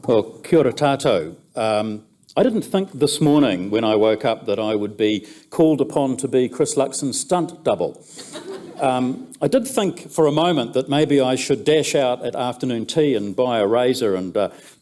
Well, kia ora tātou. I didn't think this morning when I woke up that I would be called upon to be Chris Luxon's stunt double. I did think for a moment that maybe I should dash out at afternoon tea and buy a razor and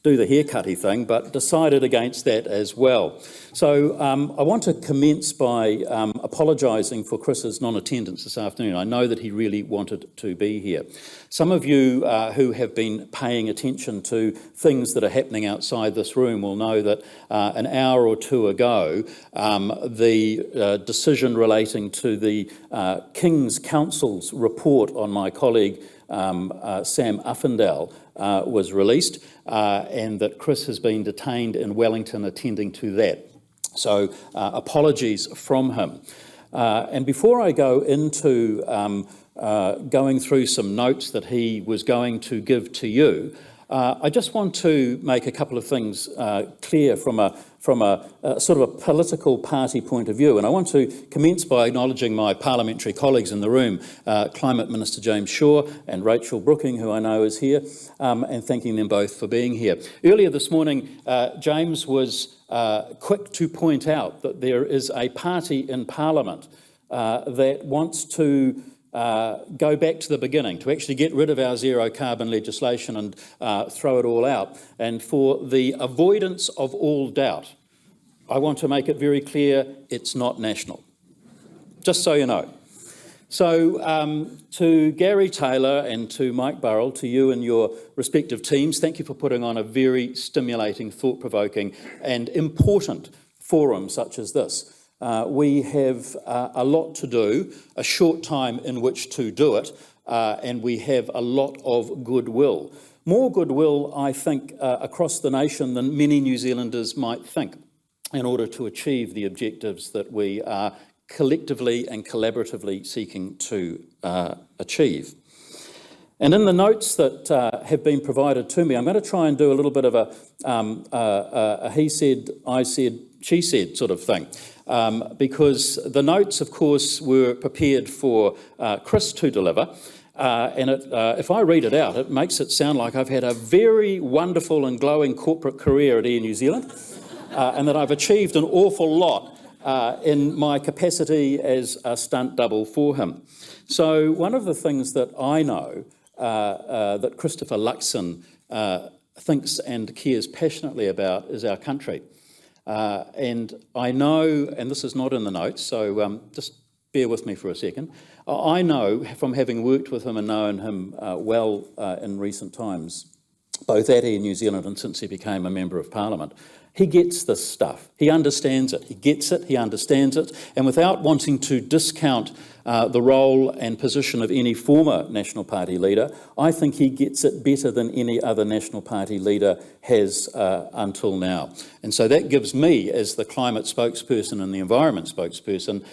do the haircutty thing, but decided against that as well. So I want to commence by apologising for Chris's non-attendance this afternoon. I know that he really wanted to be here. Some of you who have been paying attention to things that are happening outside this room will know that an hour or two ago, the decision relating to the King's Council's report on my colleague Sam Uffindell was released, and that Chris has been detained in Wellington attending to that. So apologies from him. And before I go into going through some notes that he was going to give to you, I just want to make a couple of things clear from a sort of a political party point of view. And I want to commence by acknowledging my parliamentary colleagues in the room, Climate Minister James Shaw and Rachel Brooking, who I know is here, and thanking them both for being here. Earlier this morning, James was quick to point out that there is a party in Parliament that wants to go back to the beginning, to actually get rid of our zero carbon legislation and throw it all out. And for the avoidance of all doubt, I want to make it very clear it's not national, just so you know. So to Gary Taylor and to Mike Burrell, to you and your respective teams, thank you for putting on a very stimulating, thought-provoking and important forum such as this. We have a lot to do, a short time in which to do it, and we have a lot of goodwill. More goodwill, I think, across the nation than many New Zealanders might think, in order to achieve the objectives that we are collectively and collaboratively seeking to achieve. And in the notes that have been provided to me, I'm going to try and do a little bit of a he said, I said, she said sort of thing. Because the notes, of course, were prepared for Chris to deliver. And if I read it out, it makes it sound like I've had a very wonderful and glowing corporate career at Air New Zealand, and that I've achieved an awful lot in my capacity as a stunt double for him. So one of the things that I know that Christopher Luxon thinks and cares passionately about is our country. And I know, and this is not in the notes, so just bear with me for a second. I know from having worked with him and known him well in recent times, both at Air New Zealand and since he became a Member of Parliament, he gets this stuff. He understands it. He gets it. He understands it. And without wanting to discount the role and position of any former National Party leader, I think he gets it better than any other National Party leader has until now. And so that gives me, as the climate spokesperson and the environment spokesperson,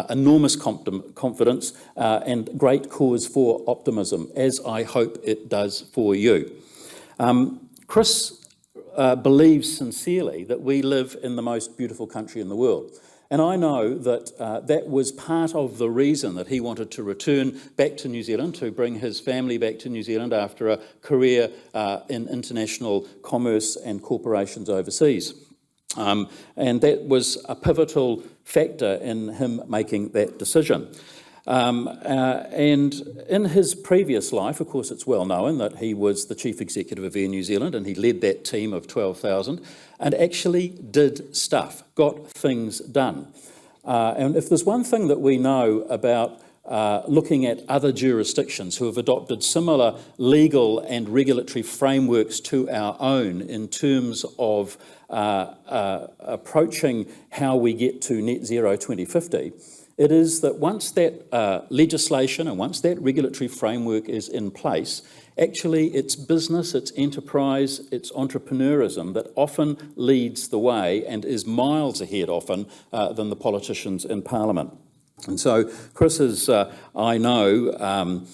enormous confidence and great cause for optimism, as I hope it does for you. Chris believes sincerely that we live in the most beautiful country in the world. And I know that that was part of the reason that he wanted to return back to New Zealand, to bring his family back to New Zealand after a career in international commerce and corporations overseas. And that was a pivotal factor in him making that decision. And in his previous life, of course, it's well known that he was the Chief Executive of Air New Zealand, and he led that team of 12,000 and actually did stuff, got things done. And if there's one thing that we know about looking at other jurisdictions who have adopted similar legal and regulatory frameworks to our own in terms of approaching how we get to net zero 2050, it is that once that legislation and once that regulatory framework is in place, actually it's business, it's enterprise, it's entrepreneurism that often leads the way and is miles ahead often than the politicians in Parliament. And so Chris is, I know,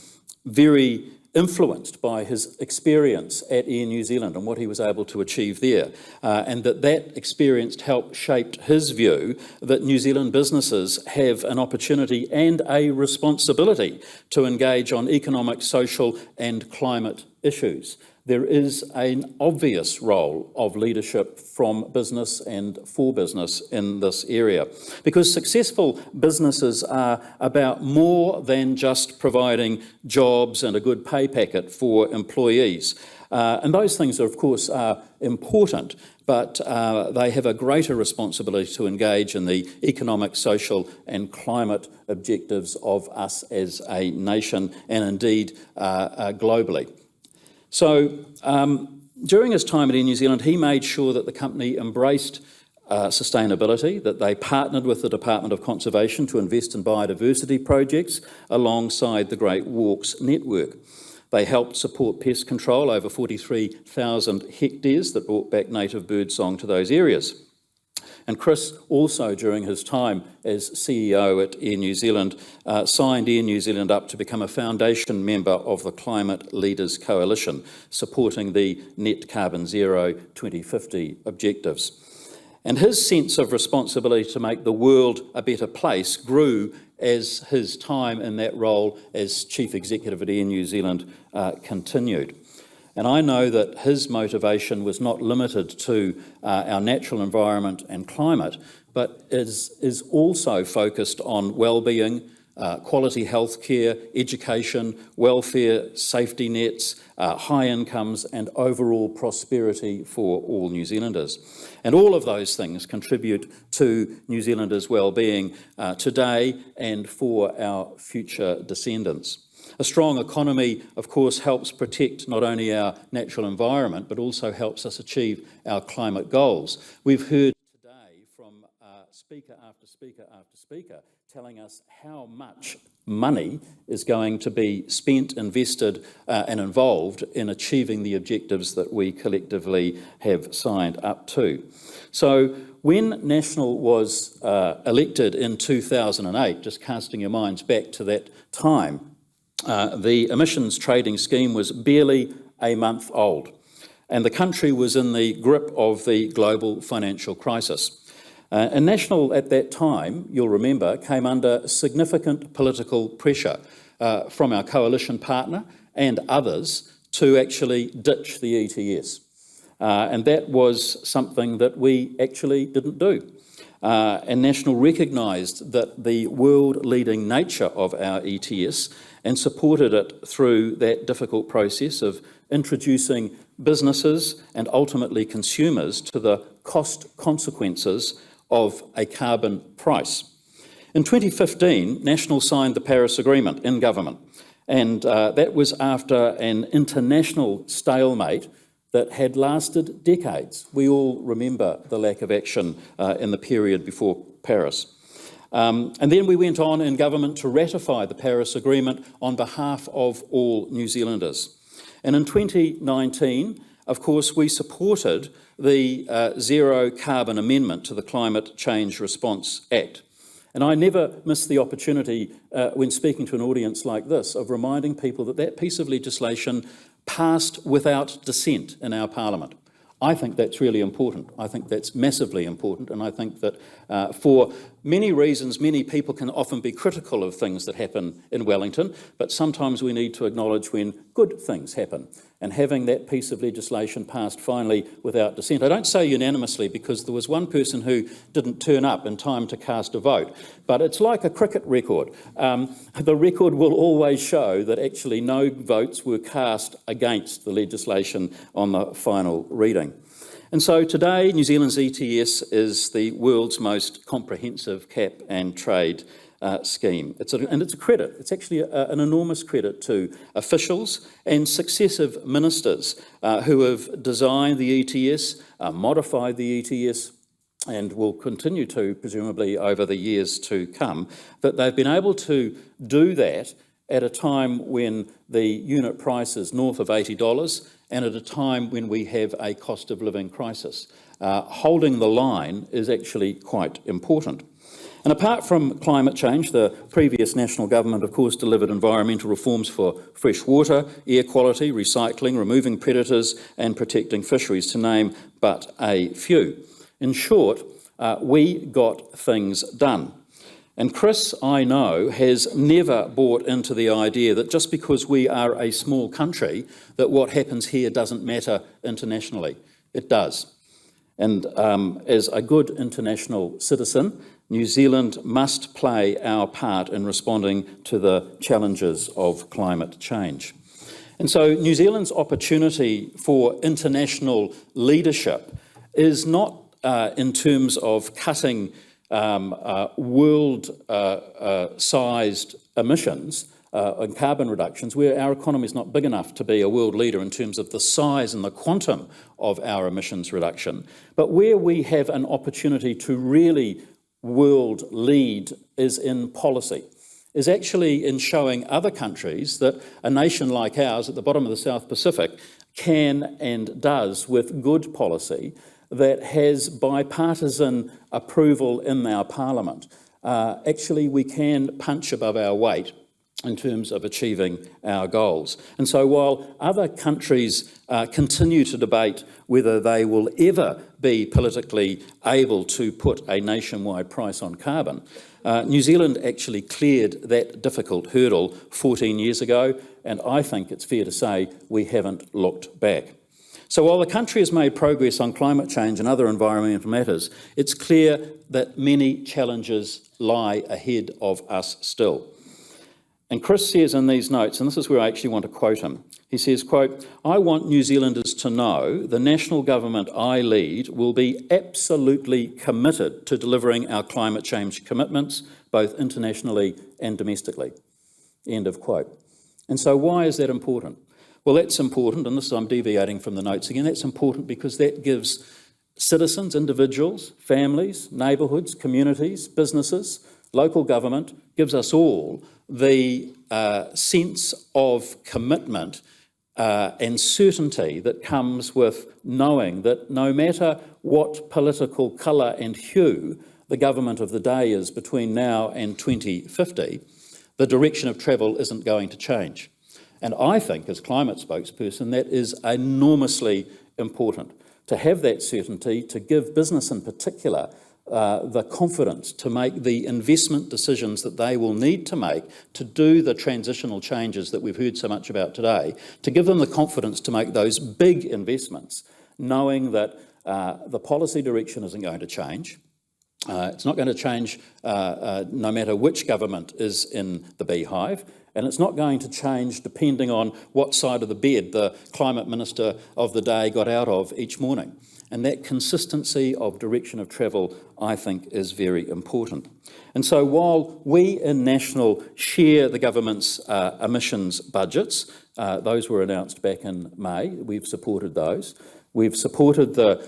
very influenced by his experience at Air New Zealand and what he was able to achieve there, and that experience helped shape his view that New Zealand businesses have an opportunity and a responsibility to engage on economic, social and climate issues, there is an obvious role of leadership from business and for business in this area, because successful businesses are about more than just providing jobs and a good pay packet for employees. And those things, of course, are important, but they have a greater responsibility to engage in the economic, social and climate objectives of us as a nation and indeed globally. So during his time at Air New Zealand, he made sure that the company embraced sustainability, that they partnered with the Department of Conservation to invest in biodiversity projects alongside the Great Walks network. They helped support pest control over 43,000 hectares that brought back native birdsong to those areas. And Chris also, during his time as CEO at Air New Zealand, signed Air New Zealand up to become a foundation member of the Climate Leaders Coalition, supporting the Net Carbon Zero 2050 objectives. And his sense of responsibility to make the world a better place grew as his time in that role as Chief Executive at Air New Zealand continued. And I know that his motivation was not limited to our natural environment and climate, but is also focused on well-being, quality healthcare, education, welfare, safety nets, high incomes and overall prosperity for all New Zealanders. And all of those things contribute to New Zealanders' well-being today and for our future descendants. A strong economy, of course, helps protect not only our natural environment, but also helps us achieve our climate goals. We've heard today from speaker after speaker after speaker telling us how much money is going to be spent, invested and involved in achieving the objectives that we collectively have signed up to. So when National was elected in 2008, just casting your minds back to that time, the emissions trading scheme was barely a month old, and the country was in the grip of the global financial crisis. And National at that time, you'll remember, came under significant political pressure from our coalition partner and others to actually ditch the ETS. And that was something that we actually didn't do. And National recognised that the world-leading nature of our ETS and supported it through that difficult process of introducing businesses and ultimately consumers to the cost consequences of a carbon price. In 2015, National signed the Paris Agreement in government, and that was after an international stalemate that had lasted decades. We all remember the lack of action in the period before Paris. And then we went on in government to ratify the Paris Agreement on behalf of all New Zealanders. And in 2019, of course, we supported the Zero Carbon Amendment to the Climate Change Response Act. And I never miss the opportunity when speaking to an audience like this of reminding people that that piece of legislation passed without dissent in our Parliament. I think that's really important. I think that's massively important, and I think that for many reasons, many people can often be critical of things that happen in Wellington, but sometimes we need to acknowledge when good things happen. And having that piece of legislation passed finally without dissent, I don't say unanimously because there was one person who didn't turn up in time to cast a vote, but it's like a cricket record. The record will always show that actually no votes were cast against the legislation on the final reading. And so today, New Zealand's ETS is the world's most comprehensive cap and trade scheme. And it's a credit. It's actually an enormous credit to officials and successive ministers who have designed the ETS, modified the ETS, and will continue to, presumably, over the years to come, that they've been able to do that at a time when the unit price is north of $80 and at a time when we have a cost of living crisis. Holding the line is actually quite important. And apart from climate change, the previous National Government, of course, delivered environmental reforms for fresh water, air quality, recycling, removing predators and protecting fisheries, to name but a few. In short, we got things done. And Chris, I know, has never bought into the idea that just because we are a small country, that what happens here doesn't matter internationally. It does. And as a good international citizen, New Zealand must play our part in responding to the challenges of climate change. And so New Zealand's opportunity for international leadership is not in terms of cutting world-sized emissions and carbon reductions, where our economy is not big enough to be a world leader in terms of the size and the quantum of our emissions reduction. But where we have an opportunity to really world lead is in policy, is actually in showing other countries that a nation like ours at the bottom of the South Pacific can and does, with good policy, that has bipartisan approval in our parliament. Actually, we can punch above our weight in terms of achieving our goals. And so while other countries continue to debate whether they will ever be politically able to put a nationwide price on carbon, New Zealand actually cleared that difficult hurdle 14 years ago, and I think it's fair to say we haven't looked back. So while the country has made progress on climate change and other environmental matters, it's clear that many challenges lie ahead of us still. And Chris says in these notes, and this is where I actually want to quote him, he says, quote, "I want New Zealanders to know the national government I lead will be absolutely committed to delivering our climate change commitments, both internationally and domestically." End of quote. And so why is that important? Well, that's important, and this I'm deviating from the notes again, that's important because that gives citizens, individuals, families, neighbourhoods, communities, businesses, local government, gives us all the sense of commitment and certainty that comes with knowing that no matter what political colour and hue the government of the day is between now and 2050, the direction of travel isn't going to change. And I think, as climate spokesperson, that is enormously important, to have that certainty, to give business in particular the confidence to make the investment decisions that they will need to make to do the transitional changes that we've heard so much about today, to give them the confidence to make those big investments, knowing that the policy direction isn't going to change. It's not going to change no matter which government is in the beehive, and it's not going to change depending on what side of the bed the climate minister of the day got out of each morning. And that consistency of direction of travel, I think, is very important. And so while we in National share the government's emissions budgets, those were announced back in May, we've supported those. We've supported the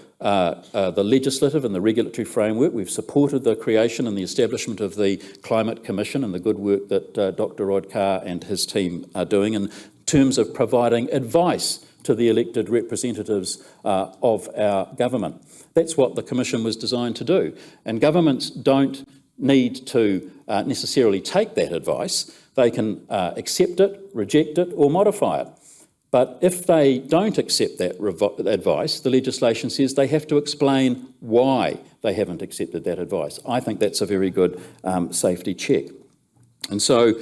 legislative and the regulatory framework. We've supported the creation and the establishment of the Climate Commission and the good work that Dr Rod Carr and his team are doing in terms of providing advice to the elected representatives of our government. That's what the Commission was designed to do. And governments don't need to necessarily take that advice. They can accept it, reject it, or modify it. But if they don't accept that advice, the legislation says they have to explain why they haven't accepted that advice. I think that's a very good safety check. And so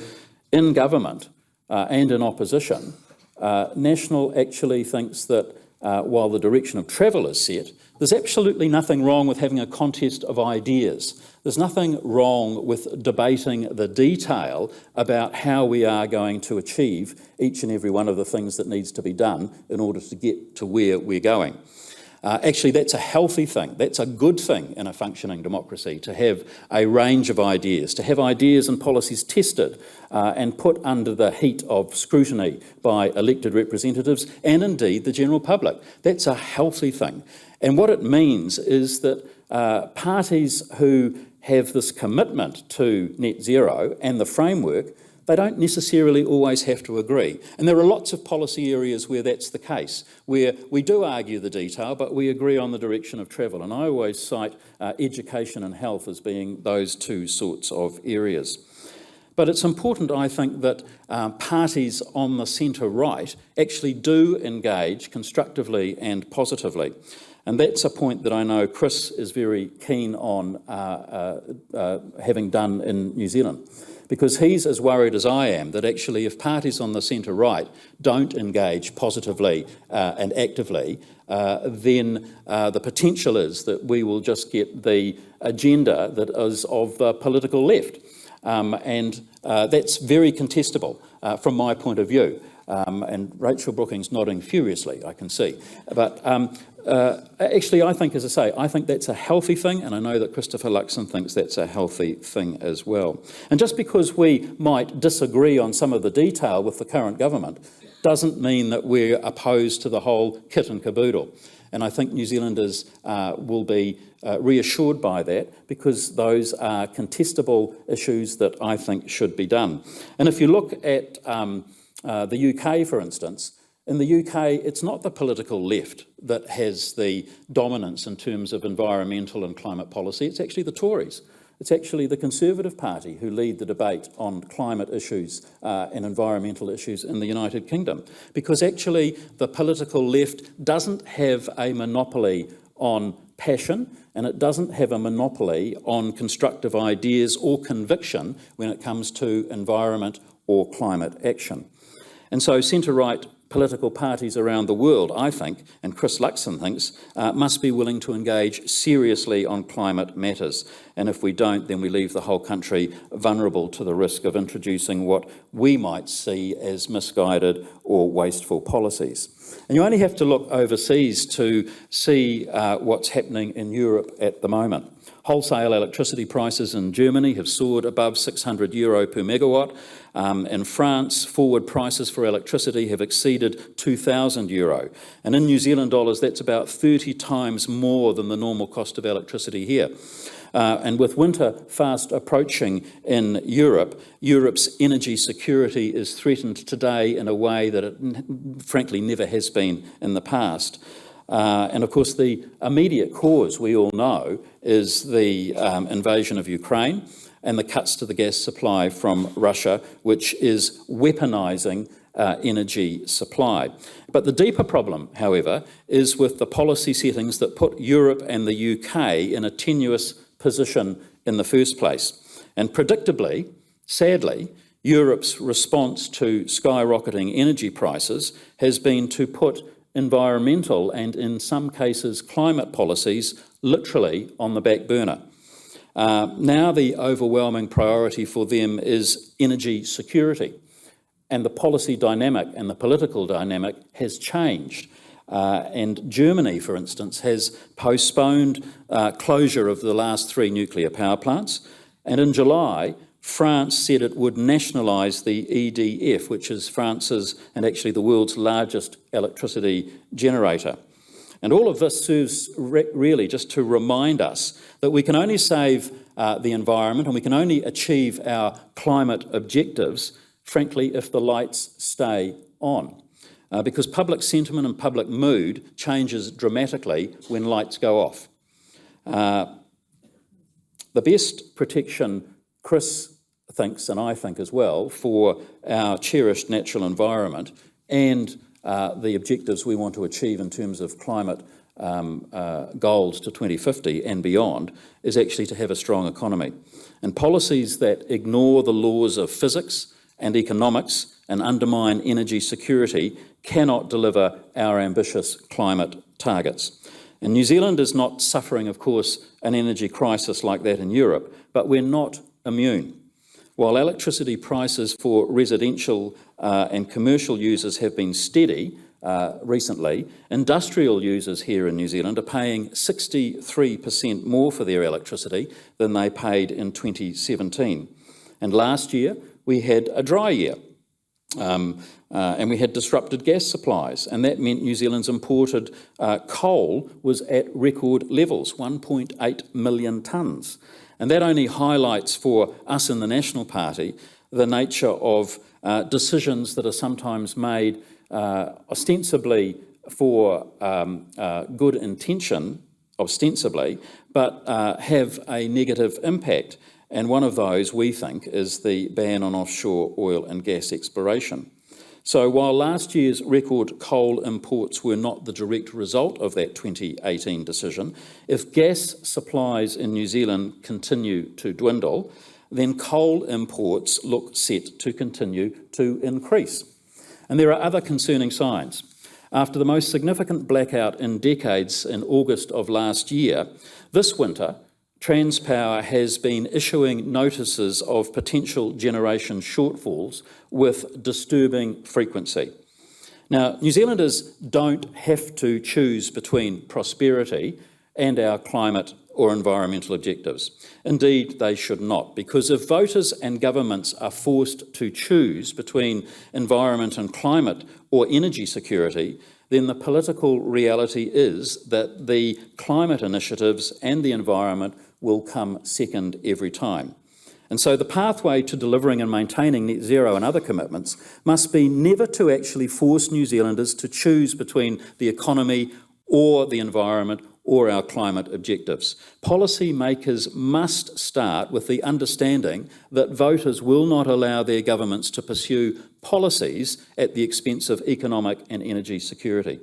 in government and in opposition, National actually thinks that while the direction of travel is set, there's absolutely nothing wrong with having a contest of ideas. There's nothing wrong with debating the detail about how we are going to achieve each and every one of the things that needs to be done in order to get to where we're going. Actually, that's a healthy thing. That's a good thing in a functioning democracy, to have a range of ideas, to have ideas and policies tested and put under the heat of scrutiny by elected representatives and indeed the general public. That's a healthy thing. And what it means is that parties who have this commitment to net zero and the framework, they don't necessarily always have to agree. And there are lots of policy areas where that's the case, where we do argue the detail, but we agree on the direction of travel. And I always cite education and health as being those two sorts of areas. But it's important, I think, that parties on the centre-right actually do engage constructively and positively. And that's a point that I know Chris is very keen on having done in New Zealand, because he's as worried as I am that actually if parties on the centre-right don't engage positively and actively, then the potential is that we will just get the agenda that is of the political left. And that's very contestable from my point of view. And Rachel Brookings nodding furiously, I can see. But actually, I think, as I say, I think that's a healthy thing, and I know that Christopher Luxon thinks that's a healthy thing as well. And just because we might disagree on some of the detail with the current government doesn't mean that we're opposed to the whole kit and caboodle. And I think New Zealanders will be reassured by that, because those are contestable issues that I think should be done. And if you look at the UK, for instance, in the UK, it's not the political left that has the dominance in terms of environmental and climate policy. It's actually the Tories. It's actually the Conservative Party who lead the debate on climate issues and environmental issues in the United Kingdom, because actually the political left doesn't have a monopoly on passion, and it doesn't have a monopoly on constructive ideas or conviction when it comes to environment or climate action. And so centre-right political parties around the world, I think, and Chris Luxon thinks, must be willing to engage seriously on climate matters. And if we don't, then we leave the whole country vulnerable to the risk of introducing what we might see as misguided or wasteful policies. And you only have to look overseas to see what's happening in Europe at the moment. Wholesale electricity prices in Germany have soared above €600 per megawatt. In France, forward prices for electricity have exceeded €2,000. And in New Zealand dollars, that's about 30 times more than the normal cost of electricity here. And with winter fast approaching in Europe, Europe's energy security is threatened today in a way that it frankly never has been in the past. And of course, the immediate cause, we all know, is the invasion of Ukraine and the cuts to the gas supply from Russia, which is weaponising energy supply. But the deeper problem, however, is with the policy settings that put Europe and the UK in a tenuous position in the first place. And predictably, sadly, Europe's response to skyrocketing energy prices has been to put environmental and, in some cases, climate policies literally on the back burner. Now the overwhelming priority for them is energy security, and the policy dynamic and the political dynamic has changed. And Germany, for instance, has postponed closure of the last 3 nuclear power plants, and in July, France said it would nationalise the EDF, which is France's and actually the world's largest electricity generator. And all of this serves really just to remind us that we can only save the environment and we can only achieve our climate objectives, frankly, if the lights stay on. Because public sentiment and public mood changes dramatically when lights go off. The best protection, Chris thinks, and I think as well, for our cherished natural environment and the objectives we want to achieve in terms of climate goals to 2050 and beyond, is actually to have a strong economy. And policies that ignore the laws of physics and economics and undermine energy security cannot deliver our ambitious climate targets. And New Zealand is not suffering, of course, an energy crisis like that in Europe, but we're not immune. While electricity prices for residential and commercial users have been steady recently, industrial users here in New Zealand are paying 63% more for their electricity than they paid in 2017. And last year, we had a dry year. And we had disrupted gas supplies, and that meant New Zealand's imported coal was at record levels, 1.8 million tonnes. And that only highlights for us in the National Party the nature of decisions that are sometimes made ostensibly for good intention, ostensibly, but have a negative impact. And one of those, we think, is the ban on offshore oil and gas exploration. So while last year's record coal imports were not the direct result of that 2018 decision, if gas supplies in New Zealand continue to dwindle, then coal imports look set to continue to increase. And there are other concerning signs. After the most significant blackout in decades in August of last year, this winter, Transpower has been issuing notices of potential generation shortfalls with disturbing frequency. Now, New Zealanders don't have to choose between prosperity and our climate or environmental objectives. Indeed, they should not, because if voters and governments are forced to choose between environment and climate or energy security, then the political reality is that the climate initiatives and the environment will come second every time. And so the pathway to delivering and maintaining net zero and other commitments must be never to actually force New Zealanders to choose between the economy or the environment or our climate objectives. Policy makers must start with the understanding that voters will not allow their governments to pursue policies at the expense of economic and energy security.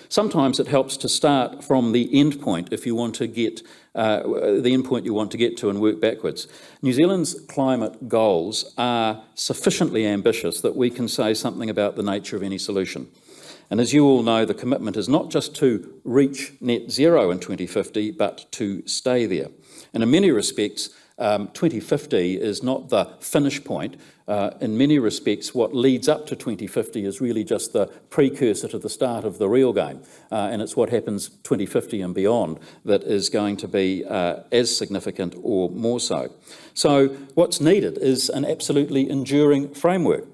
Sometimes it helps to start from the end point if you want to get the end point you want to get to and work backwards. New Zealand's climate goals are sufficiently ambitious that we can say something about the nature of any solution. And as you all know, the commitment is not just to reach net zero in 2050, but to stay there. And in many respects, 2050 is not the finish point. In many respects, what leads up to 2050 is really just the precursor to the start of the real game. And it's what happens 2050 and beyond that is going to be as significant or more so. So what's needed is an absolutely enduring framework.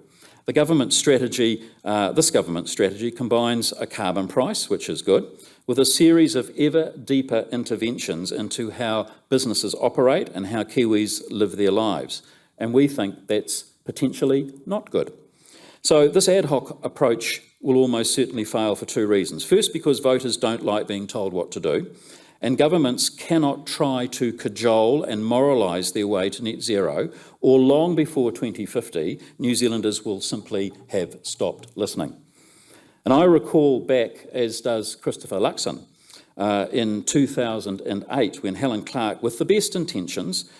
The government strategy, this government strategy combines a carbon price, which is good, with a series of ever deeper interventions into how businesses operate and how Kiwis live their lives. And we think that's potentially not good. So this ad hoc approach will almost certainly fail for two reasons. First, because voters don't like being told what to do, and governments cannot try to cajole and moralise their way to net zero, or long before 2050, New Zealanders will simply have stopped listening. And I recall back, as does Christopher Luxon, in 2008, when Helen Clark, with the best intentions,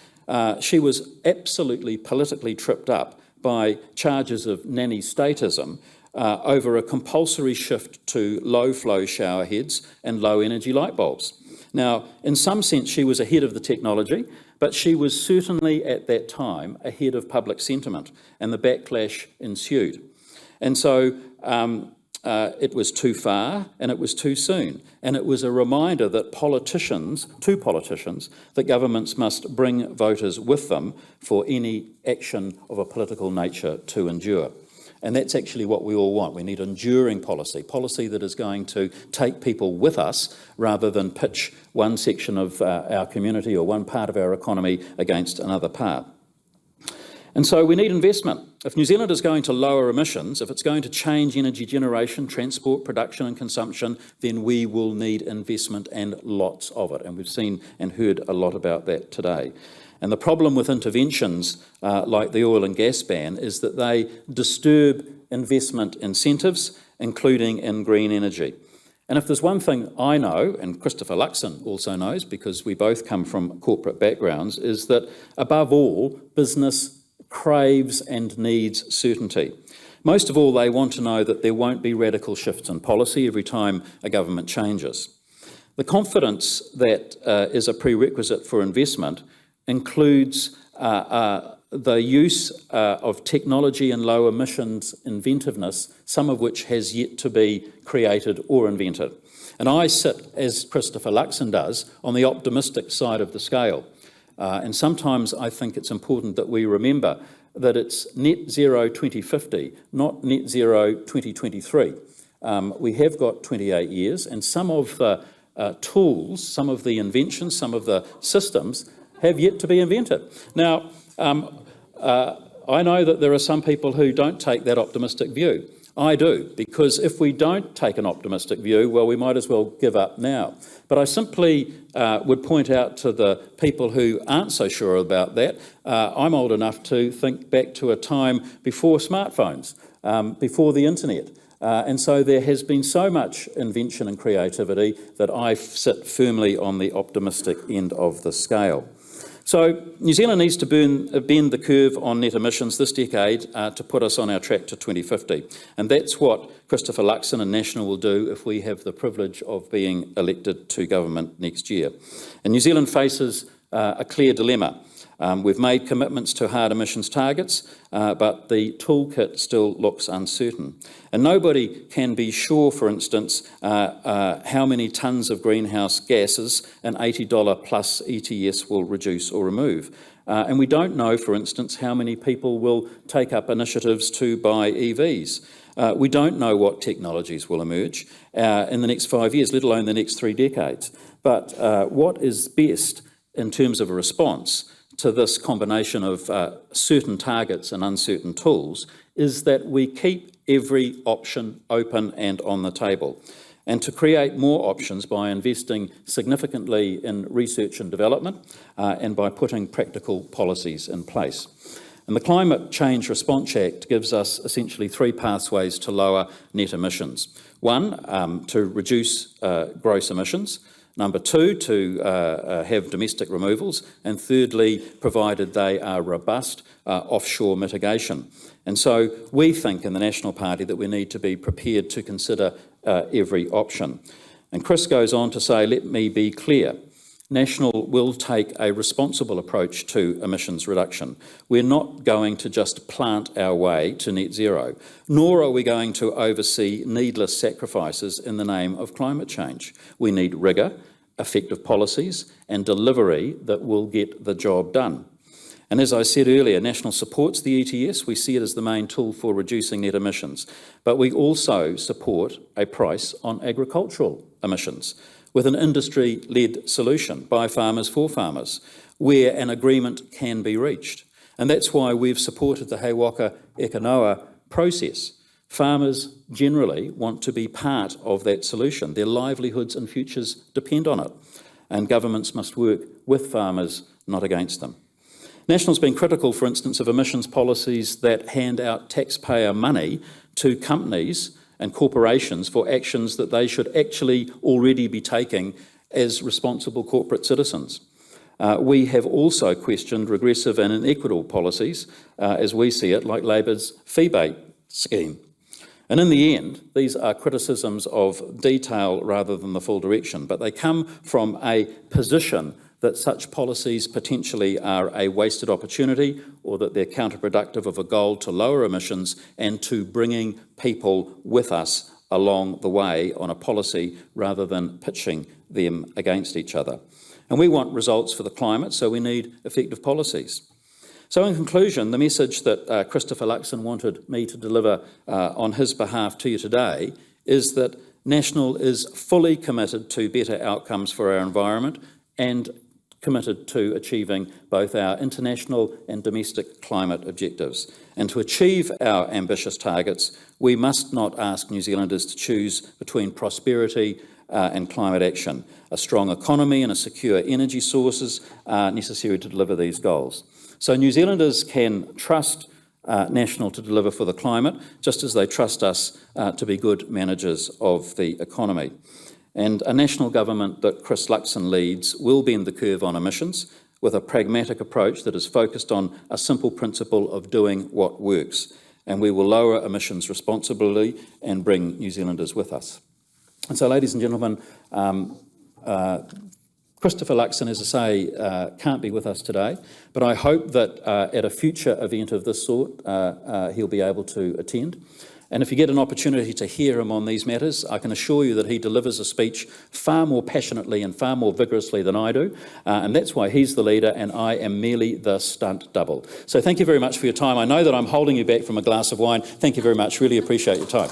she was absolutely politically tripped up by charges of nanny statism over a compulsory shift to low-flow shower heads and low-energy light bulbs. Now, in some sense, she was ahead of the technology, but she was certainly at that time ahead of public sentiment, and the backlash ensued. And so it was too far and it was too soon. And it was a reminder that politicians, that governments must bring voters with them for any action of a political nature to endure. And that's actually what we all want. We need enduring policy that is going to take people with us rather than pitch one section of our community or one part of our economy against another part. And so we need investment. If New Zealand is going to lower emissions, if it's going to change energy generation, transport, production and consumption, then we will need investment and lots of it. And we've seen and heard a lot about that today. And the problem with interventions like the oil and gas ban is that they disturb investment incentives, including in green energy. And if there's one thing I know, and Christopher Luxon also knows because we both come from corporate backgrounds, is that above all, business craves and needs certainty. Most of all, they want to know that there won't be radical shifts in policy every time a government changes. The confidence that is a prerequisite for investment includes the use of technology and low emissions inventiveness, some of which has yet to be created or invented. And I sit, as Christopher Luxon does, on the optimistic side of the scale. And sometimes I think it's important that we remember that it's net zero 2050, not net zero 2023. We have got 28 years, and some of the tools, some of the inventions, some of the systems have yet to be invented. Now, I know that there are some people who don't take that optimistic view. I do, because if we don't take an optimistic view, well, we might as well give up now. But I simply would point out to the people who aren't so sure about that, I'm old enough to think back to a time before smartphones, before the internet. And so there has been so much invention and creativity that I sit firmly on the optimistic end of the scale. So New Zealand needs to bend the curve on net emissions this decade to put us on our track to 2050. And that's what Christopher Luxon and National will do if we have the privilege of being elected to government next year. And New Zealand faces a clear dilemma. We've made commitments to hard emissions targets, but the toolkit still looks uncertain. And nobody can be sure, for instance, how many tonnes of greenhouse gases an $80 plus ETS will reduce or remove. And we don't know, for instance, how many people will take up initiatives to buy EVs. We don't know what technologies will emerge in the next 5 years, let alone the next 3 decades. But what is best in terms of a response to this combination of certain targets and uncertain tools is that we keep every option open and on the table, and to create more options by investing significantly in research and development and by putting practical policies in place. And the Climate Change Response Act gives us essentially 3 pathways to lower net emissions. One, to reduce gross emissions. Number 2, to have domestic removals, and thirdly, provided they are robust, offshore mitigation. And so we think in the National Party that we need to be prepared to consider every option. And Chris goes on to say, let me be clear, National will take a responsible approach to emissions reduction. We're not going to just plant our way to net zero, nor are we going to oversee needless sacrifices in the name of climate change. We need rigour, effective policies and delivery that will get the job done. And as I said earlier, National supports the ETS. We see it as the main tool for reducing net emissions. But we also support a price on agricultural emissions, with an industry-led solution by farmers for farmers, where an agreement can be reached. And that's why we've supported the He Waka Eka Noa process. Farmers generally want to be part of that solution. Their livelihoods and futures depend on it. And governments must work with farmers, not against them. National's been critical, for instance, of emissions policies that hand out taxpayer money to companies and corporations for actions that they should actually already be taking as responsible corporate citizens. We have also questioned regressive and inequitable policies, as we see it, like Labor's fee-bait scheme. And in the end, these are criticisms of detail rather than the full direction, but they come from a position that such policies potentially are a wasted opportunity, or that they're counterproductive of a goal to lower emissions and to bringing people with us along the way on a policy rather than pitching them against each other. And we want results for the climate, so we need effective policies. So in conclusion, the message that Christopher Luxon wanted me to deliver on his behalf to you today is that National is fully committed to better outcomes for our environment and committed to achieving both our international and domestic climate objectives. And to achieve our ambitious targets, we must not ask New Zealanders to choose between prosperity and climate action. A strong economy and a secure energy sources are necessary to deliver these goals. So New Zealanders can trust National to deliver for the climate, just as they trust us to be good managers of the economy. And a national government that Chris Luxon leads will bend the curve on emissions with a pragmatic approach that is focused on a simple principle of doing what works. And we will lower emissions responsibly and bring New Zealanders with us. And so, ladies and gentlemen, Christopher Luxon, as I say, can't be with us today, but I hope that at a future event of this sort, he'll be able to attend. And if you get an opportunity to hear him on these matters, I can assure you that he delivers a speech far more passionately and far more vigorously than I do. And that's why he's the leader and I am merely the stunt double. So thank you very much for your time. I know that I'm holding you back from a glass of wine. Thank you very much. Really appreciate your time.